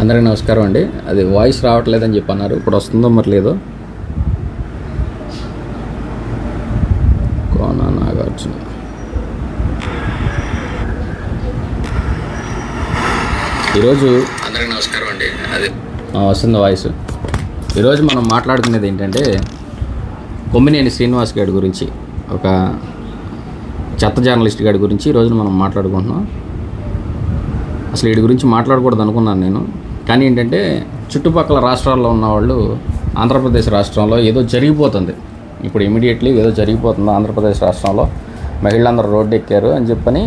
అందరికీ నమస్కారం అండి. అది వాయిస్ రావట్లేదని చెప్పి అన్నారు. ఇప్పుడు వస్తుందో మరి లేదో. కోన నాగార్జున ఈరోజు అందరికీ నమస్కారం అండి. అది వస్తుంది వాయిస్. ఈరోజు మనం మాట్లాడుకునేది ఏంటంటే కొమ్మినేని శ్రీనివాస్ గారి గురించి, ఒక చెత్త జర్నలిస్ట్ గారి గురించి ఈరోజు మనం మాట్లాడుకుంటున్నాం. అసలు వీడి గురించి మాట్లాడకూడదు అనుకున్నాను నేను, కానీ ఏంటంటే చుట్టుపక్కల రాష్ట్రాల్లో ఉన్నవాళ్ళు ఆంధ్రప్రదేశ్ రాష్ట్రంలో ఏదో జరిగిపోతుంది, ఇప్పుడు ఇమీడియట్లీ ఏదో జరిగిపోతుంది ఆంధ్రప్రదేశ్ రాష్ట్రంలో, మహిళలందరూ రోడ్డు ఎక్కారు అని చెప్పని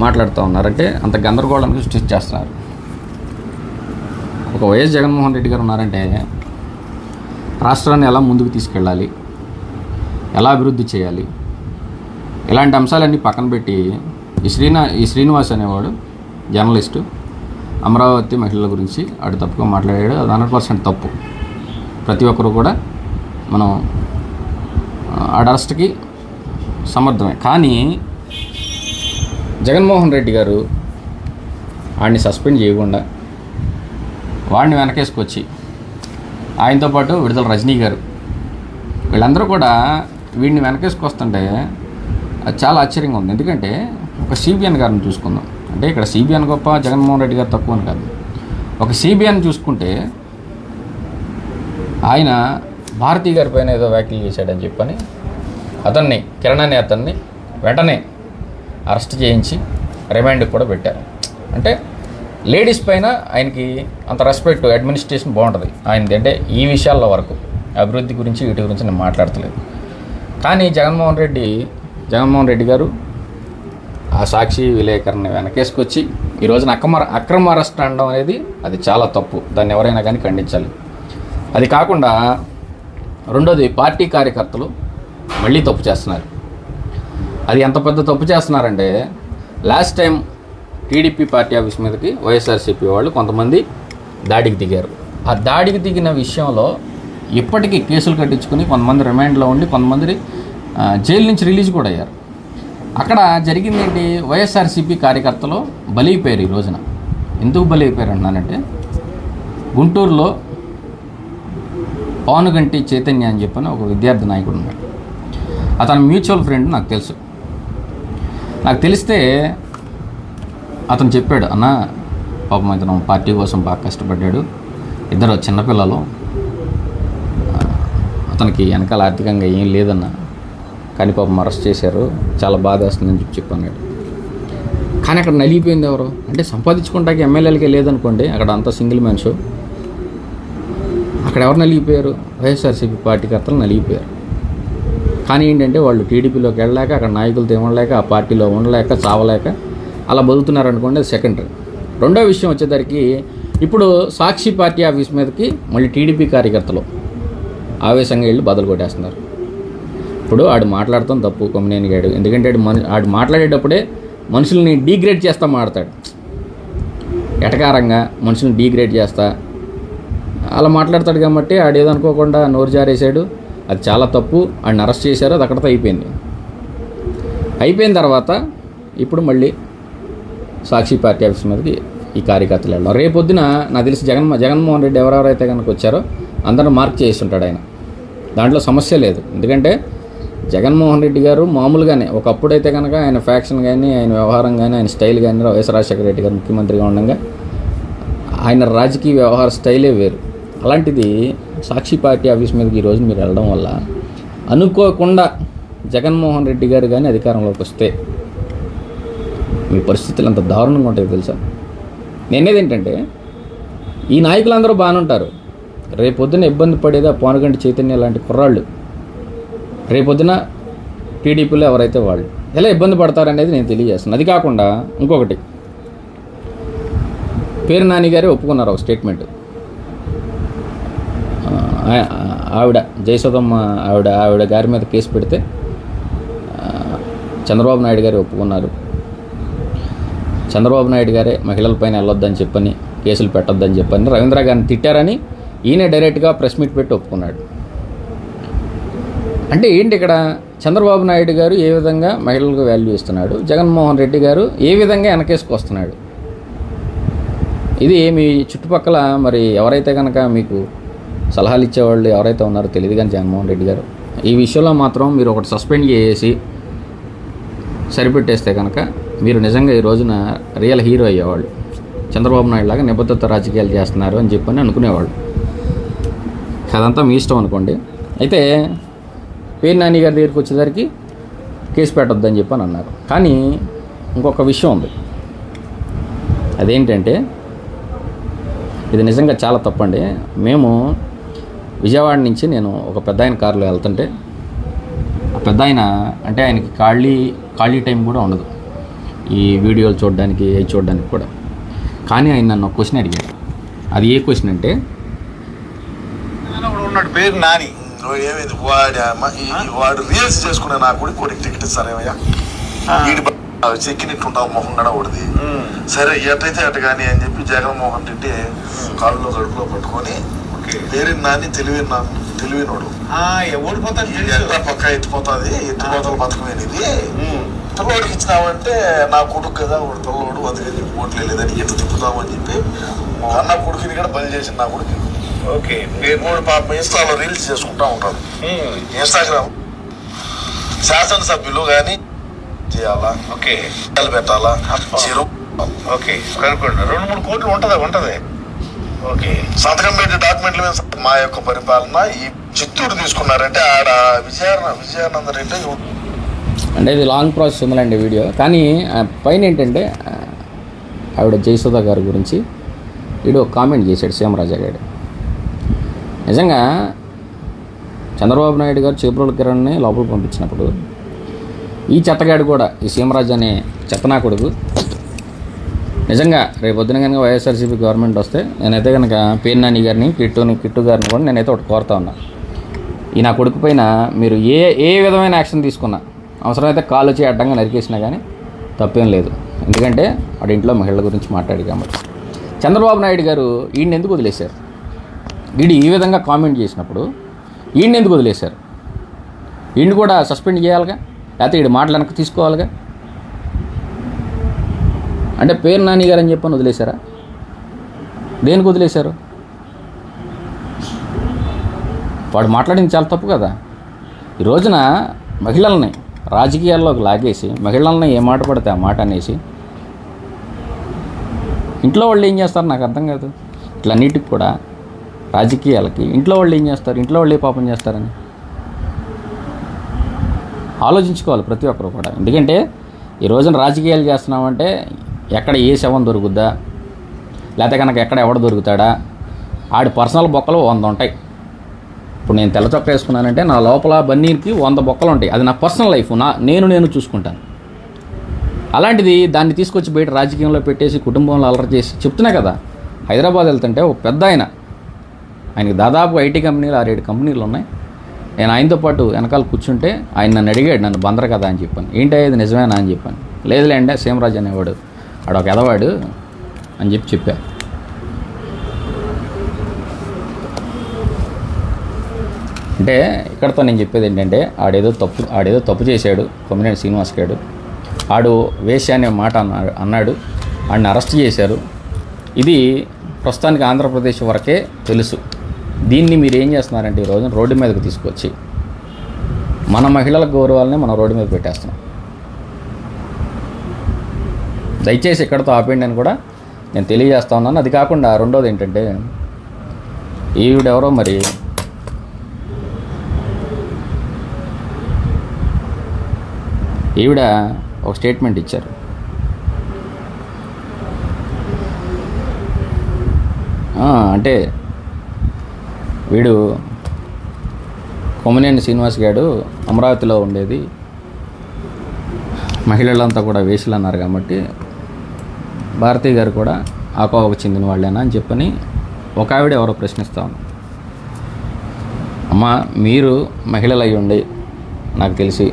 మాట్లాడుతూ ఉన్నారు. అంటే అంత గందరగోళానికి సృష్టించేస్తున్నారు. ఒక వైఎస్ జగన్మోహన్ రెడ్డి గారు ఉన్నారంటే రాష్ట్రాన్ని ఎలా ముందుకు తీసుకెళ్ళాలి, ఎలా అభివృద్ధి చేయాలి, ఇలాంటి అంశాలన్నీ పక్కన పెట్టి ఈ శ్రీనివాస్ అనేవాడు జర్నలిస్టు అమరావతి మహిళల గురించి ఆడు తప్పుగా మాట్లాడాడు. అది 100% తప్పు. ప్రతి ఒక్కరు కూడా మనం ఆడ అరెస్ట్కి సమర్థమే. కానీ జగన్మోహన్ రెడ్డి గారు వాడిని సస్పెండ్ చేయకుండా వాడిని వెనకేసుకొచ్చి ఆయనతో పాటు విడుదల రజనీ గారు వీళ్ళందరూ కూడా వీడిని వెనకేసుకొస్తుంటే అది చాలా ఆశ్చర్యంగా ఉంది. ఎందుకంటే ఒక సిబిఎన్ గారిని చూసుకుందాం. అంటే ఇక్కడ సిబిఎన్ గొప్ప, జగన్మోహన్ రెడ్డి గారు తక్కువ అని కాదు. ఒక సిబిఎన్ చూసుకుంటే ఆయన భారతీ గారి పైన ఏదో వ్యాఖ్యలు చేశాడని చెప్పని అతన్ని, కిరణ్ అనే అతన్ని వెంటనే అరెస్ట్ చేయించి రిమాండ్కి కూడా పెట్టారు. అంటే లేడీస్ పైన ఆయనకి అంత రెస్పెక్ట్, అడ్మినిస్ట్రేషన్ బాగుంటుంది ఆయనది. అంటే ఈ విషయాల్లో వరకు అభివృద్ధి గురించి వీటి గురించి నేను మాట్లాడతలేదు. కానీ జగన్మోహన్ రెడ్డి గారు ఆ సాక్షి విలేకరుని వెనకేసుకొచ్చి ఈ రోజున అక్రమ అరెస్ట్ అనడం అనేది అది చాలా తప్పు. దాన్ని ఎవరైనా కానీ ఖండించాలి. అది కాకుండా రెండోది, పార్టీ కార్యకర్తలు మళ్ళీ తప్పు చేస్తున్నారు. అది ఎంత పెద్ద తప్పు చేస్తున్నారంటే, last time TDP party office మీదకి వైఎస్ఆర్సీపీ వాళ్ళు కొంతమంది దాడికి దిగారు. ఆ దాడికి దిగిన విషయంలో ఇప్పటికీ కేసులు కట్టించుకుని కొంతమంది రిమాండ్లో ఉండి కొంతమంది జైలు నుంచి రిలీజ్ కూడా అయ్యారు. అక్కడ జరిగింది ఏంటి, వైఎస్ఆర్సీపీ కార్యకర్తలు బలైపోయారు. ఈ రోజున ఎందుకు బలైపోయారు అన్నానంటే, గుంటూరులో పానుగంటి చైతన్య అని చెప్పని ఒక విద్యార్థి నాయకుడు ఉన్నాడు. అతని మ్యూచువల్ ఫ్రెండ్ నాకు తెలుసు. నాకు తెలిస్తే అతను చెప్పాడు, అన్న పాపం ఇతను పార్టీ కోసం బాగా కష్టపడ్డాడు, ఇద్దరు చిన్నపిల్లలు, అతనికి వెనకాల ఆర్థికంగా ఏం లేదన్న, కానీ పాపం అరెస్ట్ చేశారు, చాలా బాధ వేస్తుందని చెప్పన్నాడు. కానీ అక్కడ నలిగిపోయింది ఎవరు అంటే, సంపాదించుకుంటాకి ఎమ్మెల్యేలకే లేదనుకోండి, అక్కడ అంతా సింగిల్ మ్యాన్ షో. అక్కడ ఎవరు నలిగిపోయారు, వైఎస్ఆర్సీపీ పార్టీకర్తలు నలిగిపోయారు. కానీ ఏంటంటే వాళ్ళు టీడీపీలోకి వెళ్ళలేక, అక్కడ నాయకులతో ఉండలేక, ఆ పార్టీలో ఉండలేక, చావలేక అలా బతుకుతున్నారు అనుకోండి, అది సెకండరీ. రెండో విషయం వచ్చేసరికి, ఇప్పుడు సాక్షి పార్టీ ఆఫీస్ మీదకి మళ్ళీ టీడీపీ కార్యకర్తలు ఆవేశంగా వెళ్ళి బదులు కొట్టేస్తున్నారు. ఇప్పుడు ఆడు మాట్లాడతాం తప్పు, కొమ్మినేని గాడు. ఎందుకంటే ఆడు మాట్లాడేటప్పుడే మనుషుల్ని డీగ్రేడ్ చేస్తా మాట్లాడతాడు, ఎటకారంగా మనుషుల్ని డీగ్రేడ్ చేస్తా అలా మాట్లాడతాడు. కాబట్టి ఆడు ఏదో అనుకోకుండా నోరు జారేశాడు, అది చాలా తప్పు. ఆడిని అరెస్ట్ చేశారు, అది అక్కడితో అయిపోయిన తర్వాత ఇప్పుడు మళ్ళీ సాక్షి పార్టీ ఆఫీస్ మీదకి ఈ కార్యకర్తలు వెళ్ళాం. రేపొద్దున నాకు తెలిసి జగన్మోహన్ రెడ్డి ఎవరెవరైతే కనుక వచ్చారో అందరూ మార్క్ చేస్తుంటాడు ఆయన. దాంట్లో సమస్య లేదు. ఎందుకంటే జగన్మోహన్ రెడ్డి గారు మామూలుగానే ఒకప్పుడైతే కనుక ఆయన ఫ్యాక్షన్ కానీ, ఆయన వ్యవహారం కానీ, ఆయన స్టైల్ కానీ, వైఎస్ రాజశేఖర రెడ్డి గారు ముఖ్యమంత్రిగా ఉండగా ఆయన రాజకీయ వ్యవహార స్టైలే వేరు. అలాంటిది సాక్షి పార్టీ ఆఫీస్ మీదకి ఈరోజు మీరు వెళ్ళడం వల్ల అనుకోకుండా జగన్మోహన్ రెడ్డి గారు కానీ అధికారంలోకి వస్తే మీ పరిస్థితులు అంత దారుణంగా ఉంటాయి తెలుసా. నేనేది ఏంటంటే, ఈ నాయకులందరూ బాగానే ఉంటారు, రేపొద్దున ఇబ్బంది పడేది ఆ పానుగంటి చైతన్య లాంటి కుర్రాళ్ళు, రేపొద్దున టీడీపీలో ఎవరైతే వాళ్ళు ఎలా ఇబ్బంది పడతారనేది నేను తెలియజేస్తాను. అది కాకుండా ఇంకొకటి, పేరు నాని గారే ఒప్పుకున్నారు ఒక స్టేట్మెంట్. ఆవిడ జయసుధమ్మ ఆవిడ గారి మీద కేసు పెడితే చంద్రబాబు నాయుడు గారే ఒప్పుకున్నారు. చంద్రబాబు నాయుడు గారే మహిళలపైన వెళ్ళొద్దని చెప్పని, కేసులు పెట్టొద్దని చెప్పని రవీంద్ర గారిని తిట్టారని ఈయన డైరెక్ట్గా ప్రెస్ మీట్ పెట్టి ఒప్పుకున్నాడు. అంటే ఏంటి ఇక్కడ, చంద్రబాబు నాయుడు గారు ఏ విధంగా మహిళలకు వాల్యూ ఇస్తున్నాడు, జగన్మోహన్ రెడ్డి గారు ఏ విధంగా వెనకేసుకొస్తున్నాడు. ఇది మీ చుట్టుపక్కల మరి ఎవరైతే కనుక మీకు సలహాలు ఇచ్చేవాళ్ళు ఎవరైతే ఉన్నారో తెలియదు కానీ జగన్మోహన్ రెడ్డి గారు ఈ విషయంలో మాత్రం మీరు ఒకటి సస్పెండ్ చేసి సరిపెట్టేస్తే కనుక మీరు నిజంగా ఈ రోజున రియల్ హీరో అయ్యేవాళ్ళు. చంద్రబాబు నాయుడు లాగా నిబద్ధత రాజకీయాలు చేస్తున్నారు అని చెప్పని అనుకునేవాళ్ళు. అదంతా మీ ఇష్టం అనుకోండి. అయితే పేరు నాని గారి దగ్గరికి వచ్చేసరికి కేసు పెట్టొద్దని చెప్పని అన్నారు. కానీ ఇంకొక విషయం ఉంది. అదేంటంటే ఇది నిజంగా చాలా తప్పండి. మేము విజయవాడ నుంచి నేను ఒక పెద్ద ఆయన కారులో వెళ్తుంటే ఆ పెద్ద ఆయన అంటే ఆయనకి ఖాళీ టైం కూడా ఉండదు ఈ వీడియోలు చూడడానికి చూడడానికి కూడా. కానీ ఆయన నన్ను ఒక క్వశ్చన్ అడిగాడు. అది ఏ క్వశ్చన్ అంటే ఉన్నాడు పేరు నాని ఏమైంది వాడు రీల్స్ చేసుకునే నా కొడుకు టికెట్ ఇస్తారేమయ్యా చెక్కినట్టు ఉంటావు మొహం కూడా ఒకటిది. సరే ఎటైతే అటు కానీ అని చెప్పి జగన్మోహన్ రెడ్డి కాళ్ళలో కడుపులో పట్టుకొని పేరు నాని తెలివినోడు ఎంత పక్క ఎత్తిపోతుంది ఎత్తిపోతల పథకమేనిది పిల్లోడికి ఇచ్చినామంటే నా కొడుకు కదా వాడు పిల్లోడు అందుకని చెప్పి ఓట్లు లేదని ఎట్లా తిప్పుతామని చెప్పి అన్న కొడుకుని కూడా బలి చేసింది నా కొడుకు. ఓకే మూడు పాప ఇన్స్టాలో రీల్స్ చేసుకుంటా ఉంటాడు. ఇన్స్టాగ్రామ్ శాసనసభ్యులు కానీ చేయాలా ఓకే పెట్టాలా ఓకే కనుక్కోండి 2-3 కోట్లు ఉంటది ఓకే సంతకం పెట్టి డాక్యుమెంట్ల మీద మా యొక్క పరిపాలన ఈ చిత్తూరు తీసుకున్నారంటే ఆడ విజయానంద రెడ్డి అంటే ఇది లాంగ్ ప్రాసెస్ ఉందండి వీడియో. కానీ పైన ఏంటంటే ఆవిడ జయసుధ గారి గురించి వీడియో కామెంట్ చేశాడు సీఎంరాజా గారు. నిజంగా చంద్రబాబు నాయుడు గారు చేబ్రోలు కిరణ్ని లోపలికి పంపించినప్పుడు ఈ చెత్తగాడు కూడా ఈ సీఎంరాజు అనే చెత్తనా కొడుకు నిజంగా రేపు పొద్దున కనుక వైఎస్ఆర్సీపీ గవర్నమెంట్ వస్తే నేనైతే కనుక పేరు నాని గారిని కిట్టు గారిని కూడా నేనైతే ఒకటి కోరుతా ఉన్నా. ఈ నా కొడుకు పైన మీరు ఏ విధమైన యాక్షన్ తీసుకున్నా అవసరమైతే కాలు వచ్చి అడ్డంగా నరికేసినా కానీ తప్పేం లేదు. ఎందుకంటే వాడి ఇంట్లో మహిళల గురించి మాట్లాడి కాబట్టి. చంద్రబాబు నాయుడు గారు ఈయన ఎందుకు వదిలేశారు? వీడు ఈ విధంగా కామెంట్ చేసినప్పుడు ఈయన ఎందుకు వదిలేశారు? ఈయన కూడా సస్పెండ్ చేయాలిగా, లేకపోతే వీడు మాటలు వెనక్కి తీసుకోవాలిగా. అంటే పేరు నాని గారు అని చెప్పని వదిలేశారా? దేనికి వదిలేశారు? వాడు మాట్లాడింది చాలా తప్పు కదా. ఈ రోజున మహిళల్ని రాజకీయాల్లోకి లాగేసి మహిళల్ని ఏ మాట పడితే ఆ మాట అనేసి ఇంట్లో వాళ్ళు ఏం చేస్తారు నాకు అర్థం కాదు. ఇట్లన్నిటికి కూడా రాజకీయాలకి ఇంట్లో వాళ్ళు ఏం చేస్తారు, ఇంట్లో వాళ్ళు ఏ పాపం చేస్తారని ఆలోచించుకోవాలి ప్రతి ఒక్కరు కూడా. ఎందుకంటే ఈ రోజున రాజకీయాలు చేస్తున్నామంటే ఎక్కడ ఏ శవం దొరుకుద్దా, లేకపోతే కనుక ఎక్కడ ఎవడ దొరుకుతాడా, ఆడి పర్సనల్ బొక్కలు 100 ఉంటాయి. ఇప్పుడు నేను తెల్ల చొక్క వేసుకున్నానంటే నా లోపల బన్నీర్కి 100 బొక్కలు ఉంటాయి. అది నా పర్సనల్ లైఫ్, నేను చూసుకుంటాను. అలాంటిది దాన్ని తీసుకొచ్చి బయట రాజకీయంలో పెట్టేసి కుటుంబంలో అలరి చేసి చెప్తున్నా కదా. హైదరాబాద్ వెళ్తుంటే ఒక పెద్ద ఆయనకి దాదాపు ఐటీ కంపెనీలు 6-7 కంపెనీలు ఉన్నాయి. నేను ఆయనతో పాటు వెనకాల కూర్చుంటే ఆయన నన్ను అడిగాడు, నన్ను బందరు కదా అని చెప్పాను. ఏంటి ఇది నిజమేనా అని చెప్పాను. లేదులేండి సీఎంరాజు అనేవాడు ఆడొక ఎదవాడు అని చెప్పా. అంటే ఇక్కడతో నేను చెప్పేది ఏంటంటే ఆడేదో తప్పు చేశాడు కొమ్మినేని శ్రీనివాస్ గారు. ఆడు వేశ్య అనే మాట అన్నాడు, ఆడిని అరెస్ట్ చేశారు. ఇది ప్రస్తుతానికి ఆంధ్రప్రదేశ్ వరకే తెలుసు. దీన్ని మీరు ఏం చేస్తున్నారంటే ఈరోజు రోడ్డు మీదకి తీసుకొచ్చి మన మహిళల గౌరవాలని మనం రోడ్డు మీద పెట్టేస్తున్నాం. దయచేసి ఇక్కడతో ఆపేయండి అని కూడా నేను తెలియజేస్తా ఉన్నాను. అది కాకుండా రెండోది ఏంటంటే ఈవిడెవరో మరి ఈవిడ ఒక స్టేట్మెంట్ ఇచ్చారు. అంటే వీడు కొమ్మినేని శ్రీనివాస్ గారు అమరావతిలో ఉండేది మహిళలంతా కూడా వేసులు అన్నారు కాబట్టి భారతీ గారు కూడా ఆ కోవకు చెందిన వాళ్ళేనా అని చెప్పని ఒక ఆవిడ ఎవరో ప్రశ్నిస్తా ఉన్నారు. అమ్మ మీరు మహిళలు అయ్యి ఉండి నాకు తెలిసి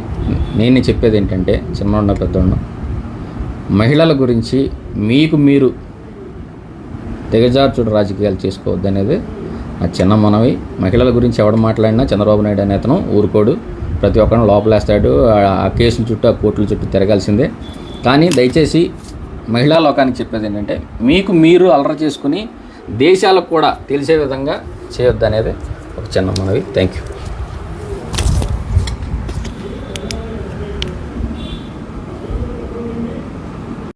నేను చెప్పేది ఏంటంటే చిన్నోళ్ళ పెద్దోళ్ళ మహిళల గురించి మీరు తెగజార్చుడు రాజకీయాలు చేసుకోవద్దు అనేది నా చిన్న మనవి. మహిళల గురించి ఎవడు మాట్లాడినా చంద్రబాబు నాయుడు అనే అతను ఊరుకోడు, ప్రతి ఒక్కరిని లోపలేస్తాడు. ఆ కేసుల చుట్టూ ఆ కోర్టుల చుట్టూ తిరగాల్సిందే. కానీ దయచేసి మహిళా లోకానికి చెప్పేది ఏంటంటే మీకు మీరు అలర చేసుకుని దేశాలకు కూడా తెలిసే విధంగా చేయొద్దు అనేది ఒక చిన్న మనవి. Thank you.